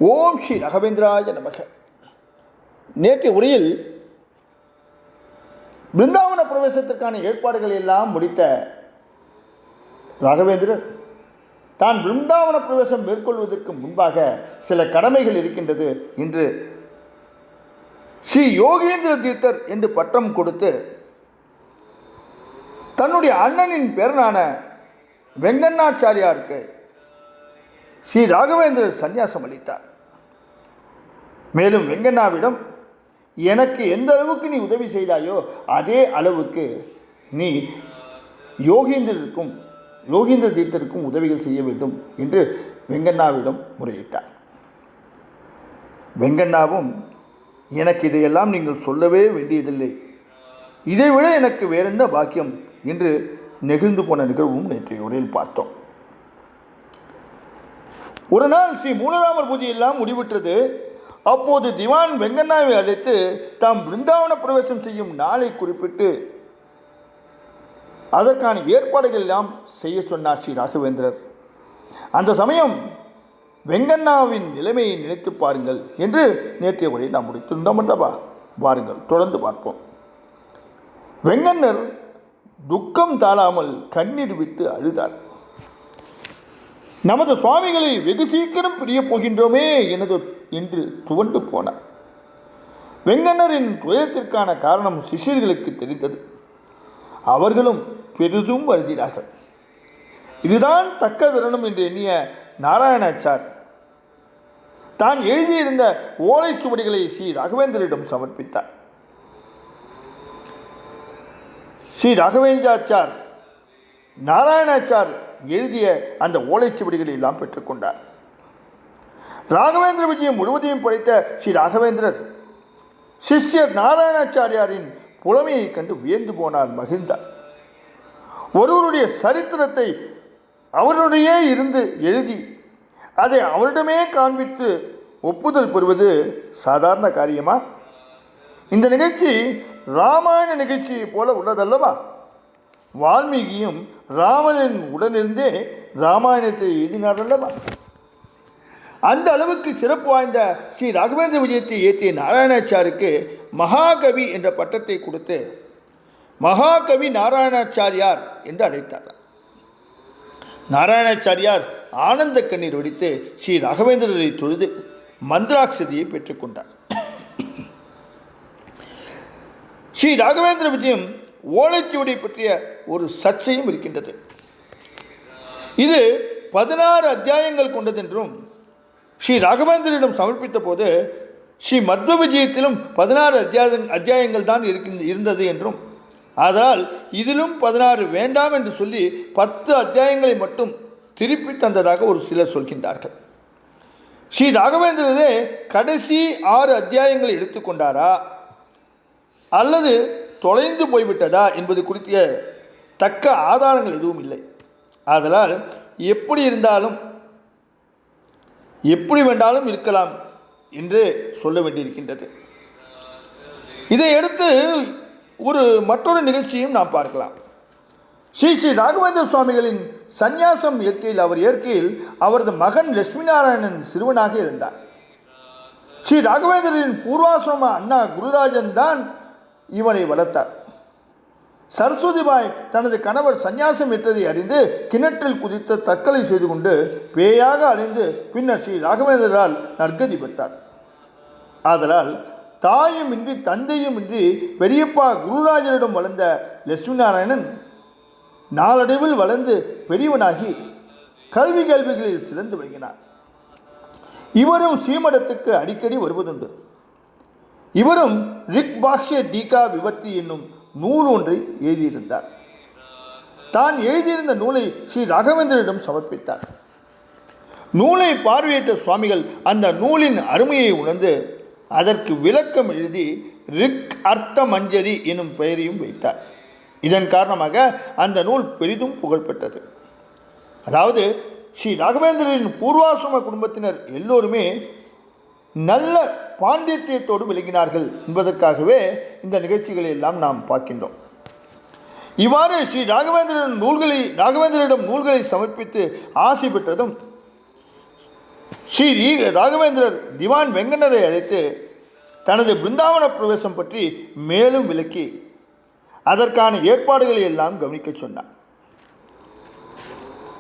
ஓம் ஸ்ரீ ராகவேந்திராய நமக. நேற்றைய உரையில் பிருந்தாவன பிரவேசத்திற்கான ஏற்பாடுகள் எல்லாம் முடித்த ராகவேந்திரர் தான் பிருந்தாவன பிரவேசம் மேற்கொள்வதற்கு முன்பாக சில கடமைகள் இருக்கின்றது என்று ஸ்ரீ யோகேந்திர தீர்த்தர் என்று பட்டம் கொடுத்து தன்னுடைய அண்ணனின் பேரனான வெங்கண்ணாச்சாரியாருக்கு ஸ்ரீ ராகவேந்திரர் சந்நியாசம் அளித்தார். மேலும் வெங்கண்ணாவிடம் எனக்கு எந்த அளவுக்கு நீ உதவி செய்தாயோ அதே அளவுக்கு நீ யோகேந்திர தீர்த்தருக்கும் உதவிகள் செய்ய வேண்டும் என்று வெங்கண்ணாவிடம் முறையிட்டார். வெங்கண்ணாவும் எனக்கு இதையெல்லாம் நீங்கள் சொல்லவே வேண்டியதில்லை, இதைவிட எனக்கு வேறென்ன பாக்கியம் என்று நெகிழ்ந்து போன நிகழ்வும் நேற்றைய உரையில் பார்த்தோம். ஒரு நாள் ஸ்ரீ மூலராமர் பூஜை எல்லாம் முடிவுற்றது. அப்போது திவான் வெங்கண்ணாவை அழைத்து தாம் பிருந்தாவன பிரவேசம் செய்யும் நாளை குறிப்பிட்டு அதற்கான ஏற்பாடுகள் எல்லாம் செய்ய சொன்னார் ஸ்ரீ ராகவேந்திரர். அந்த சமயம் வெங்கண்ணாவின் நிலைமையை நினைத்து பாருங்கள் என்று நேற்றைய உரையை நாம் முடித்திருந்தோம் என்றவா. பாருங்கள், தொடர்ந்து பார்ப்போம். வெங்கண்ணர் துக்கம் தாழாமல் கண்ணீர் விட்டு அழுதார். நமது சுவாமிகளை வெகு சீக்கிரம் பிரிய போகின்றோமே என்று துவண்டு போனார். வெங்கண்ணரின் துயரத்திற்கான காரணம் சிஷ்யர்களுக்கு தெரிந்தது. அவர்களும் பெரிதும் வருந்தினார்கள். இதுதான் தக்க தருணம் என்று எண்ணிய நாராயணாச்சார் தான் எழுதியிருந்த ஓலைச்சுவடிகளை ஸ்ரீ ராகவேந்திரிடம் சமர்ப்பித்தார். ஸ்ரீ ராகவேந்திராச்சார் நாராயணாச்சார் எழுதிய அந்த ஓலைச்சுவடிகளை எல்லாம் பெற்றுக்கொண்டார். ராகவேந்திர விஜயம் முழுவதையும் படித்த ஸ்ரீ ராகவேந்திரர் சிஷ்யர் நாராயணாச்சாரியாரின் புலமையை கண்டு வியந்து போனார், மகிழ்ந்தார். ஒருவருடைய சரித்திரத்தை அவருடைய இருந்து எழுதி அதை அவரிடமே காண்பித்து ஒப்புதல் பெறுவது சாதாரண காரியமா? இந்த நிகழ்ச்சி ராமாயண நிகழ்ச்சியை போல உள்ளதல்லவா? வால்மீகியும் ராமனின் உடனிருந்தே ராமாயணத்தை எழுதினார் அல்லவா? அந்த அளவுக்கு சிறப்பு வாய்ந்த ஸ்ரீ ராகவேந்திர விஜயத்தை ஏற்றிய நாராயணாச்சாருக்கு மகாகவி என்ற பட்டத்தை கொடுத்து மகாகவி நாராயணாச்சாரியார் என்று அழைத்தார். நாராயணாச்சாரியார் ஆனந்த கண்ணீர் வடித்து ஸ்ரீ ராகவேந்திரரை தொழுது மந்திராட்சதியை பெற்றுக்கொண்டார். ஸ்ரீ ராகவேந்திர விஜயம் ஓலைச்சுவடி பற்றிய ஒரு சர்ச்சையும் இருக்கின்றது. இது 16 அத்தியாயங்கள் கொண்டதென்றும் ஸ்ரீ ராகவேந்திரிடம் சமர்ப்பித்த போது ஸ்ரீ மத்வ விஜயத்திலும் 16 அத்தியாயங்கள் தான் இருந்தது என்றும், ஆனால் இதிலும் 16 வேண்டாம் என்று சொல்லி 10 அத்தியாயங்களை மட்டும் திருப்பி தந்ததாக ஒரு சிலர் சொல்கின்றார்கள். ஸ்ரீ ராகவேந்திரரே கடைசி 6 அத்தியாயங்களை எடுத்துக்கொண்டாரா அல்லது தொலைந்து போய்விட்டதா என்பது குறித்த தக்க ஆதாரங்கள் எதுவும் இல்லை. ஆதலால் எப்படி வேண்டாலும் இருக்கலாம் என்று சொல்ல வேண்டியிருக்கின்றது. இதையடுத்து மற்றொரு நிகழ்ச்சியும் நாம் பார்க்கலாம். ஸ்ரீ ராகவேந்திர சுவாமிகளின் சந்நியாசம் ஏற்கையில் அவரது மகன் லட்சுமி நாராயணன் சிறுவனாக இருந்தார். ஸ்ரீ ராகவேந்திரரின் பூர்வாசிரம அண்ணா குருராஜன் தான் இவனை வளர்த்தார். சரஸ்வதிபாய் தனது கணவர் சந்நியாசம் ஏற்றதை அறிந்து கிணற்றில் குதித்து தற்கொலை செய்து கொண்டு பேயாக அலைந்து பின்னர் ஸ்ரீ ராகவேந்திரால் நற்கதி பெற்றார். ஆதலால் தாயும் இன்றி தந்தையும் இன்றி பெரியப்பா குருராஜனிடம் வளர்ந்த லட்சுமி நாராயணன் நாளடைவில் வளர்ந்து பெரியவனாகி கல்விகளில் சிறந்து விளங்கினார். இவரும் ஸ்ரீமடத்துக்கு அடிக்கடி வருவதுண்டு. இவரும் ரிக் பாக்ஷே டீகா விபத்தி என்னும் நூல் ஒன்றை எழுதியிருந்தார். தான் எழுதியிருந்த நூலை ஸ்ரீ ராகவேந்திரிடம் சமர்ப்பித்தார். நூலை பார்வையிட்ட சுவாமிகள் அந்த நூலின் அருமையை உணர்ந்து அதற்கு விளக்கம் எழுதி ரிக் அர்த்த மஞ்சரி எனும் பெயரையும் வைத்தார். இதன் காரணமாக அந்த நூல் பெரிதும் புகழ்பெற்றது. அதாவது ஸ்ரீ ராகவேந்திரரின் பூர்வாசிரம குடும்பத்தினர் எல்லோருமே நல்ல பாண்டித்யத்தோடு விளங்கினார்கள் என்பதற்காகவே இந்த நிகழ்ச்சிகளை எல்லாம் நாம் பார்க்கின்றோம். இவ்வாறு ஸ்ரீ ராகவேந்திரிடம் நூல்களை சமர்ப்பித்து ஆசை பெற்றதும் ஸ்ரீ ராகவேந்திரர் திவான் வெங்கண்ணரை அழைத்து தனது பிருந்தாவன பிரவேசம் பற்றி மேலும் விளக்கி அதற்கான ஏற்பாடுகளை எல்லாம் கவனிக்க சொன்னார்.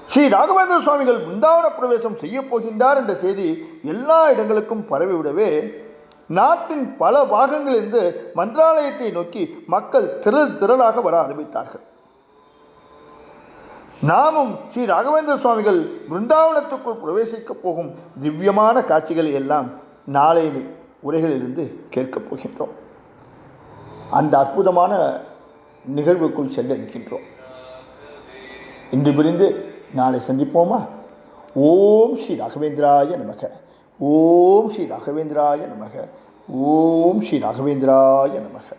ஸ்ரீ ராகவேந்திர சுவாமிகள் பிருந்தாவன பிரவேசம் செய்ய போகின்றார் என்ற செய்தி எல்லா இடங்களுக்கும் பரவிவிடவே நாட்டின் பல பாகங்களிலிருந்து மந்திராலயத்தை நோக்கி மக்கள் திரளாக வர ஆரம்பித்தார்கள். நாமும் ஸ்ரீ ராகவேந்திர சுவாமிகள் பிருந்தாவனத்துக்குள் பிரவேசிக்க போகும் திவ்யமான காட்சிகளை எல்லாம் நாளை உரைகளிலிருந்து கேட்கப் போகின்றோம். அந்த அற்புதமான நிகழ்வுக்குள் செல்ல இருக்கின்றோம். இன்று பிரிந்து நாளை சந்திப்போமா? ஓம் ஸ்ரீ ராகவேந்திராய நமக. ஓம் ஸ்ரீ ராகவேந்திராய நமக. ஓம் ஸ்ரீ ராகவேந்திராய நமக.